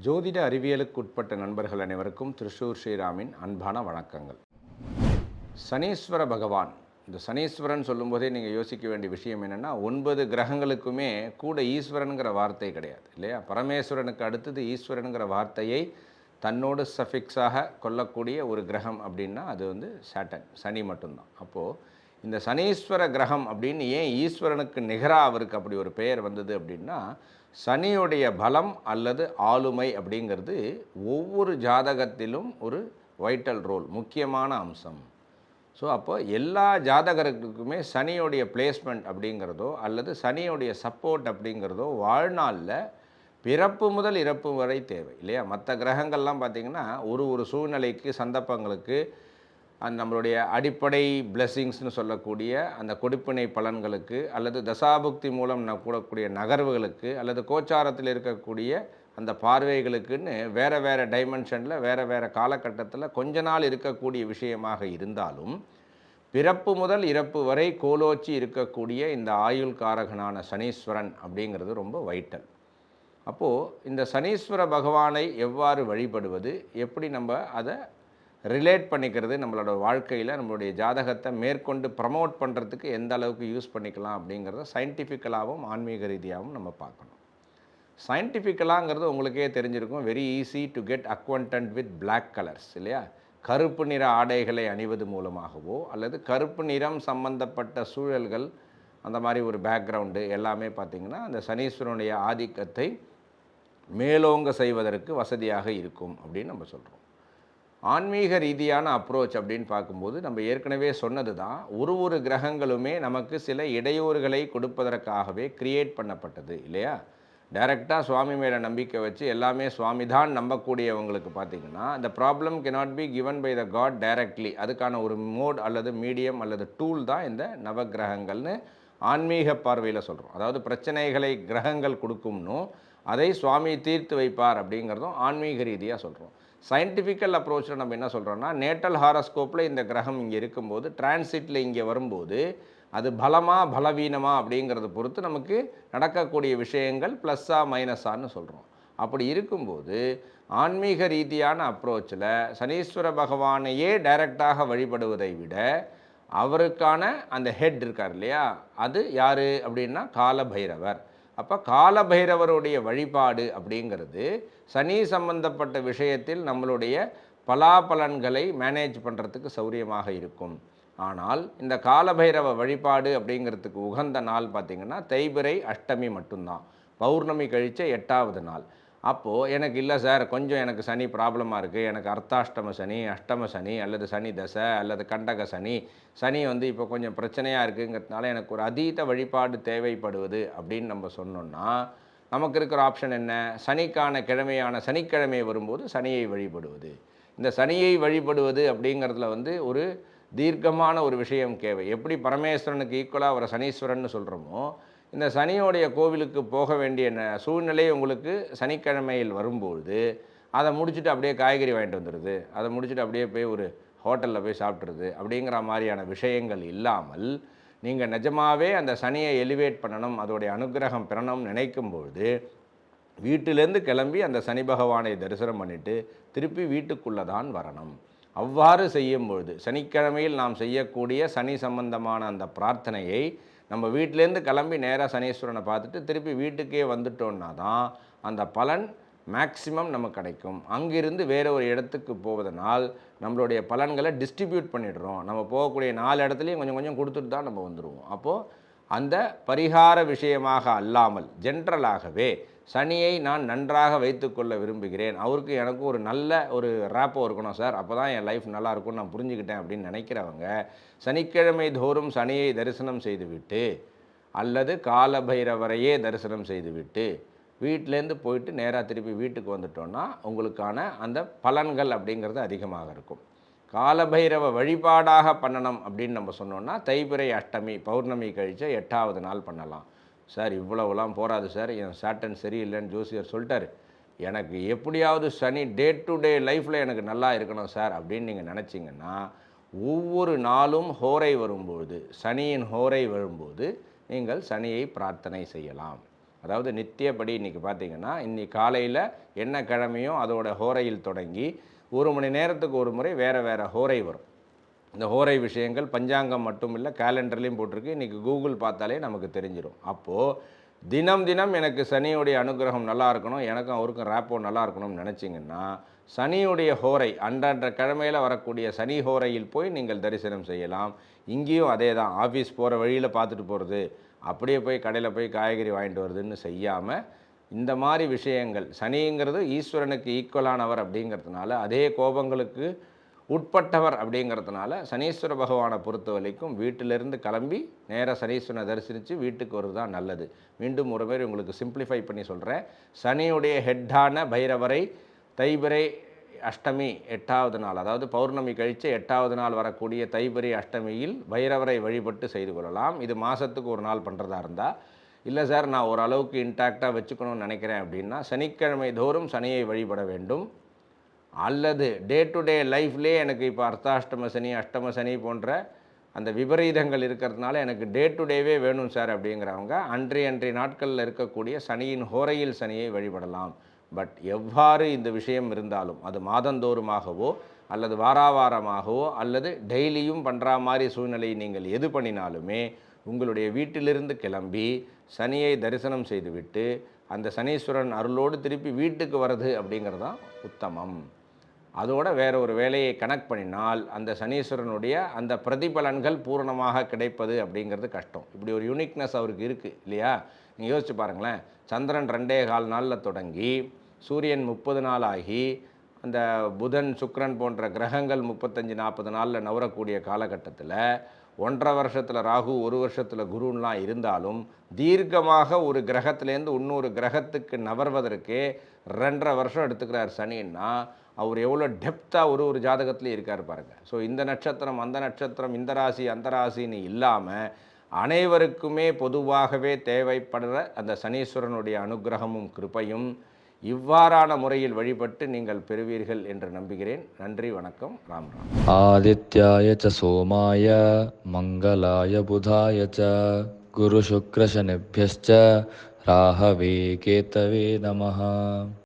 ஜோதிட அறிவியலுக்கு உட்பட்ட நண்பர்கள் அனைவருக்கும் திருஷூர் ஸ்ரீராமின் அன்பான வணக்கங்கள். சனீஸ்வர பகவான், இந்த சனீஸ்வரன் சொல்லும்போதே நீங்கள் யோசிக்க வேண்டிய விஷயம் என்னென்னா, 9 கிரகங்களுக்குமே கூட ஈஸ்வரனுங்கிற வார்த்தை கிடையாது இல்லையா? பரமேஸ்வரனுக்கு அடுத்தது ஈஸ்வரனுங்கிற வார்த்தையை தன்னோடு சஃபிக்ஸாக கொள்ளக்கூடிய ஒரு கிரகம் அப்படின்னா அது சாட்டன், சனி மட்டும்தான். அப்போது இந்த சனீஸ்வர கிரகம் அப்படின்னு ஏன் ஈஸ்வரனுக்கு நிகராக அவருக்கு அப்படி ஒரு பெயர் வந்தது அப்படின்னா, சனியுடைய பலம் அல்லது ஆளுமை அப்படிங்கிறது ஒவ்வொரு ஜாதகத்திலும் ஒரு வைட்டல் ரோல், முக்கியமான அம்சம். ஸோ அப்போ எல்லா ஜாதகர்களுக்குமே சனியோடைய பிளேஸ்மெண்ட் அப்படிங்கிறதோ அல்லது சனியோடைய சப்போர்ட் அப்படிங்கிறதோ வாழ்நாளில் பிறப்பு முதல் இறப்பு வரை தேவை இல்லையா? மற்ற கிரகங்கள்லாம் பார்த்திங்கன்னா ஒரு சூழ்நிலைக்கு, சந்தர்ப்பங்களுக்கு, நம்மளுடைய அடிப்படை பிளெஸ்ஸிங்ஸ்னு சொல்லக்கூடிய அந்த கொடுப்பினை பலன்களுக்கு அல்லது தசாபுக்தி மூலம் கூடக்கூடிய நகர்வுகளுக்கு அல்லது கோச்சாரத்தில் இருக்கக்கூடிய அந்த பார்வைகளுக்குன்னு வேறு டைமென்ஷனில் வேறு காலகட்டத்தில் கொஞ்ச நாள் இருக்கக்கூடிய விஷயமாக இருந்தாலும், பிறப்பு முதல் இறப்பு வரை கோலோச்சி இருக்கக்கூடிய இந்த ஆயுள் காரகனான சனீஸ்வரன் அப்படிங்கிறது ரொம்ப வைட்டல். அப்போது இந்த சனீஸ்வர பகவானை எவ்வாறு வழிபடுவது, எப்படி நம்ம அதை ரிலேட் பண்ணிக்கிறது, நம்மளோட வாழ்க்கையில் நம்மளுடைய ஜாதகத்தை மேற்கொண்டு ப்ரமோட் பண்ணுறதுக்கு எந்த அளவுக்கு யூஸ் பண்ணிக்கலாம் அப்படிங்கிறத சயின்டிஃபிக்கலாகவும் ஆன்மீக ரீதியாகவும் நம்ம பார்க்கணும். சயின்டிஃபிக்கலாங்கிறது உங்களுக்கே தெரிஞ்சிருக்கும், very easy to get acquainted with black colours இல்லையா? கருப்பு நிற ஆடைகளை அணிவது மூலமாகவோ அல்லது கருப்பு நிறம் சம்பந்தப்பட்ட சூழல்கள், அந்த மாதிரி ஒரு பேக்ரவுண்டு எல்லாமே பார்த்திங்கன்னா அந்த சனீஸ்வரனுடைய ஆதிக்கத்தை மேலோங்க செய்வதற்கு வசதியாக இருக்கும் அப்படின்னு நம்ம சொல்கிறோம். ஆன்மீக ரீதியான அப்ரோச் அப்படின்னு பார்க்கும்போது நம்ம ஏற்கனவே சொன்னது தான், ஒரு கிரகங்களுமே நமக்கு சில இடையூறுகளை கொடுப்பதற்காகவே கிரியேட் பண்ணப்பட்டது இல்லையா? டைரெக்டாக சுவாமி மேலே நம்பிக்கை வச்சு எல்லாமே சுவாமி தான் நம்பக்கூடியவங்களுக்கு பார்த்திங்கன்னா இந்த problem cannot be given by the God directly. அதுக்கான ஒரு மோட் அல்லது மீடியம் அல்லது டூல் தான் இந்த நவகிரகங்கள்னு ஆன்மீக பார்வையில் சொல்கிறோம். அதாவது பிரச்சனைகளை கிரகங்கள் கொடுக்கும்னும் அதை சுவாமி தீர்த்து வைப்பார் அப்படிங்கிறதும் ஆன்மீக ரீதியாக சொல்கிறோம். சயின்டிஃபிக்கல் அப்ரோச்சில் நம்ம என்ன சொல்கிறோன்னா, நேட்டல் ஹாரோஸ்கோப்பில் இந்த கிரகம் இங்கே இருக்கும்போது, டிரான்சிட்டில் இங்கே வரும்போது அது பலமாக பலவீனமாக அப்படிங்கிறத பொறுத்து நமக்கு நடக்கக்கூடிய விஷயங்கள் ப்ளஸ்ஸா மைனஸான்னு சொல்கிறோம். அப்படி இருக்கும்போது ஆன்மீக ரீதியான அப்ரோச்சில் சனீஸ்வர பகவானையே டைரெக்டாக வழிபடுவதை விட அவருக்கான அந்த ஹெட் இருக்கார் இல்லையா, அது யார் அப்படின்னா காலபைரவர். அப்போ காலபைரவருடைய வழிபாடு அப்படிங்கிறது சனி சம்பந்தப்பட்ட விஷயத்தில் நம்மளுடைய பலாபலன்களை மேனேஜ் பண்ணுறதுக்கு சௌரியமாக இருக்கும். ஆனால் இந்த காலபைரவ வழிபாடு அப்படிங்கிறதுக்கு உகந்த நாள் பார்த்திங்கன்னா தேய்பிறை அஷ்டமி மட்டும்தான், பௌர்ணமி கழித்த 8வது நாள். அப்போது எனக்கு இல்லை சார், கொஞ்சம் எனக்கு சனி ப்ராப்ளமாக இருக்குது, எனக்கு அர்த்தாஷ்டம சனி, அஷ்டம சனி அல்லது சனி தசை அல்லது கண்டக சனி, சனி இப்போ கொஞ்சம் பிரச்சனையாக இருக்குங்கிறதுனால எனக்கு ஒரு அதீத வழிபாடு தேவைப்படுவது அப்படின்னு நம்ம சொன்னோன்னா, நமக்கு இருக்கிற ஆப்ஷன் என்ன? சனிக்கான கிழமையான சனிக்கிழமை வரும்போது சனியை வழிபடுவது. இந்த சனியை வழிபடுவது அப்படிங்கிறதுல ஒரு தீர்க்கமான ஒரு விஷயம் தேவை. எப்படி பரமேஸ்வரனுக்கு ஈக்குவலாக ஒரு சனீஸ்வரன் சொல்கிறோமோ, இந்த சனியோடைய கோவிலுக்கு போக வேண்டிய சூழ்நிலை உங்களுக்கு சனிக்கிழமையில் வரும்போது அதை முடிச்சுட்டு அப்படியே காய்கறி வாங்கிட்டு வந்துடுது, அதை முடிச்சுட்டு அப்படியே போய் ஒரு ஹோட்டலில் போய் சாப்பிட்றது அப்படிங்கிற மாதிரியான விஷயங்கள் இல்லாமல், நீங்கள் நிஜமாகவே அந்த சனியை எலிவேட் பண்ணணும், அதோடைய அனுகிரகம் பெறணும்னு நினைக்கும்பொழுது வீட்டிலேருந்து கிளம்பி அந்த சனி பகவானை தரிசனம் பண்ணிவிட்டு திருப்பி வீட்டுக்குள்ளே தான் வரணும். அவ்வாறு செய்யும்பொழுது சனிக்கிழமையில் நாம் செய்யக்கூடிய சனி சம்பந்தமான அந்த பிரார்த்தனையை நம்ம வீட்டிலேருந்து கிளம்பி நேராக சனீஸ்வரனை பார்த்துட்டு திருப்பி வீட்டுக்கே வந்துட்டோன்னா தான் அந்த பலன் மேக்சிமம் நமக்கு கிடைக்கும். அங்கிருந்து வேறு ஒரு இடத்துக்கு போவதனால் நம்மளுடைய பலன்களை டிஸ்ட்ரிபியூட் பண்ணிடுறோம். நம்ம போகக்கூடிய 4 இடத்துலையும் கொஞ்சம் கொஞ்சம் கொடுத்துட்டு தான் நம்ம வந்துடுவோம். அப்போது அந்த பரிகார விஷயமாக அல்லாமல் ஜென்ரலாகவே சனியை நான் நன்றாக வைத்துக்கொள்ள விரும்புகிறேன், அவருக்கு எனக்கு ஒரு நல்ல ஒரு ரேப்போ இருக்கணும் சார், அப்போ தான் என் லைஃப் நல்லாயிருக்கும்னு நான் புரிஞ்சுக்கிட்டேன் அப்படின்னு நினைக்கிறவங்க சனிக்கிழமை தோறும் சனியை தரிசனம் செய்துவிட்டு அல்லது காலபைரவரையே தரிசனம் செய்துவிட்டு வீட்டிலேருந்து போயிட்டு நேராக திருப்பி வீட்டுக்கு வந்துட்டோன்னா உங்களுக்கான அந்த பலன்கள் அப்படிங்கிறது அதிகமாக இருக்கும். காலபைரவ வழிபாடாக பண்ணணும் அப்படின்னு நம்ம சொன்னோன்னா தேய்பிறை அஷ்டமி பௌர்ணமி கழிச்ச 8வது நாள் பண்ணலாம். சார் இவ்வளவுலாம் போகாது சார், என் சாட்டன் சரியில்லைன்னு ஜோசியர் சொல்லிட்டார், எனக்கு எப்படியாவது சனி டே டு டே லைஃப்பில் எனக்கு நல்லா இருக்கணும் சார் அப்படின்னு நீங்கள் நினச்சிங்கன்னா, ஒவ்வொரு நாளும் ஹோரை வரும்போது, சனியின் ஹோரை வரும்போது நீங்கள் சனியை பிரார்த்தனை செய்யலாம். அதாவது நித்தியப்படி இன்றைக்கி பார்த்திங்கன்னா இன்றைக்கி காலையில் என்ன கிழமையோ அதோட ஹோரையில் தொடங்கி 1 மணி நேரத்துக்கு ஒரு முறை வேறு வேறு ஹோரை வரும். இந்த ஹோரை விஷயங்கள் பஞ்சாங்கம் மட்டும் இல்லை, கேலண்டர்லேயும் போட்டிருக்கு. இன்றைக்கி கூகுள் பார்த்தாலே நமக்கு தெரிஞ்சிடும். அப்போது தினம் தினம் எனக்கு சனியுடைய அனுகிரகம் நல்லா இருக்கணும், எனக்கும் அவருக்கும் ரேப்போ நல்லா இருக்கணும்னு நினச்சிங்கன்னா சனியுடைய ஹோரை அன்றன்ற கிழமையில் வரக்கூடிய சனி ஹோரையில் போய் நீங்கள் தரிசனம் செய்யலாம். இங்கேயும் அதே தான், ஆஃபீஸ் போகிற வழியில் பார்த்துட்டு போகிறது, அப்படியே போய் கடையில் போய் காய்கறி வாங்கிட்டு வருதுன்னு செய்யாமல் இந்த மாதிரி விஷயங்கள், சனிங்கிறது ஈஸ்வரனுக்கு ஈக்குவலானவர் அப்படிங்கிறதுனால, அதே கோபங்களுக்கு உட்பட்டவர் அப்படிங்கிறதுனால சனீஸ்வர பகவானை பொறுத்த வரைக்கும் வீட்டிலிருந்து கிளம்பி நேராக சனீஸ்வரனை தரிசனித்து வீட்டுக்கு வருது தான் நல்லது. மீண்டும் ஒரு மாதிரி உங்களுக்கு சிம்பிளிஃபை பண்ணி சொல்கிறேன். சனியுடைய ஹெட்டான பைரவரை தைபிரை அஷ்டமி 8வது நாள், அதாவது பௌர்ணமி கழித்து 8வது நாள் வரக்கூடிய தைபிரை அஷ்டமியில் பைரவரை வழிபட்டு செய்து கொள்ளலாம். இது மாதத்துக்கு ஒரு நாள் பண்ணுறதா இருந்தால். இல்லை சார், நான் ஓரளவுக்கு இன்டாக்டாக வச்சுக்கணும்னு நினைக்கிறேன் அப்படின்னா சனிக்கிழமை தோறும் சனியை வழிபட வேண்டும். அல்லது டே டு டே லைஃப்லேயே எனக்கு இப்போ அர்த்தாஷ்டம சனி அஷ்டம சனி போன்ற அந்த விபரீதங்கள் இருக்கிறதுனால எனக்கு டே டு டேவே வேணும் சார் அப்படிங்கிறவங்க அன்றைய நாட்களில் இருக்கக்கூடிய சனியின் ஹோரையில் சனியை வழிபடலாம். பட் எவ்வாறு இந்த விஷயம் இருந்தாலும் அது மாதந்தோறுமாகவோ அல்லது வாராவாரமாகவோ அல்லது டெய்லியும் பண்ணுற மாதிரி சூழ்நிலை நீங்கள் எது பண்ணினாலுமே உங்களுடைய வீட்டிலிருந்து கிளம்பி சனியை தரிசனம் செய்துவிட்டு அந்த சனீஸ்வரன் அருளோடு திருப்பி வீட்டுக்கு வர்றது அப்படிங்கிறது தான் உத்தமம். அதோட வேற ஒரு வேலையை கனெக்ட் பண்ணினால் அந்த சனீஸ்வரனுடைய அந்த பிரதிபலன்கள் பூரணமாக கிடைப்பது அப்படிங்கிறது கஷ்டம். இப்படி ஒரு யூனிக்னஸ் அவருக்கு இருக்குது இல்லையா? நீங்கள் யோசிச்சு பாருங்களேன். சந்திரன் 2.25 நாளில் தொடங்கி சூரியன் 30 நாள் ஆகி அந்த புதன் சுக்கிரன் போன்ற கிரகங்கள் 35-40 நாளில் நவரக்கூடிய காலகட்டத்தில் 1.5 வருஷத்தில் ராகு, 1 வருஷத்தில் குருன்னெலாம் இருந்தாலும் தீர்க்கமாக ஒரு கிரகத்திலேருந்து இன்னொரு கிரகத்துக்கு நவர்வதற்கே 2.5 வருஷம் எடுத்துக்கிறார் சனின்னா அவர் எவ்வளோ டெப்த்தாக ஒரு ஜாதகத்துலேயும் இருக்கார் பாருங்கள். ஸோ இந்த நட்சத்திரம் அந்த நட்சத்திரம், இந்த ராசி அந்த ராசின்னு இல்லாமல் அனைவருக்குமே பொதுவாகவே தேவைப்படுற அந்த சனீஸ்வரனுடைய அனுகிரகமும் கிருபையும் இவ்வாறான முறையில் வழிபட்டு நீங்கள் பெறுவீர்கள் என்று நம்புகிறேன். நன்றி, வணக்கம். ராம் ராம். ஆதித்யாய ச சோமாய மங்களாய புதாய ச குரு சுக்ர சனிப்யஸ்ச ராகவே கேதவே நமः.